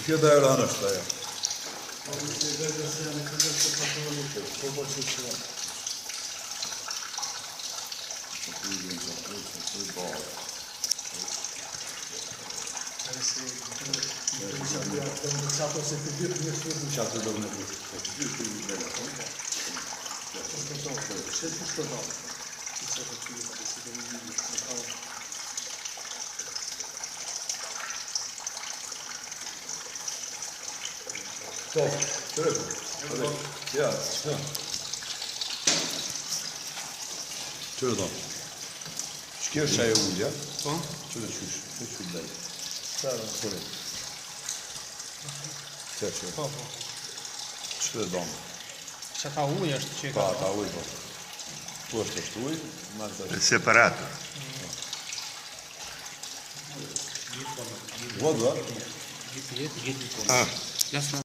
Ще дай рано стає. Сейчас удобно будет. Стоп, треба. Я, все. Что там? Şeker çayı olunca. Şöyle şu дай. Şöyle. Все. Что дом? Шатаує ж чи Да, да, выбор. Просто что вы, надо. Сепаратор. Вот, да? А.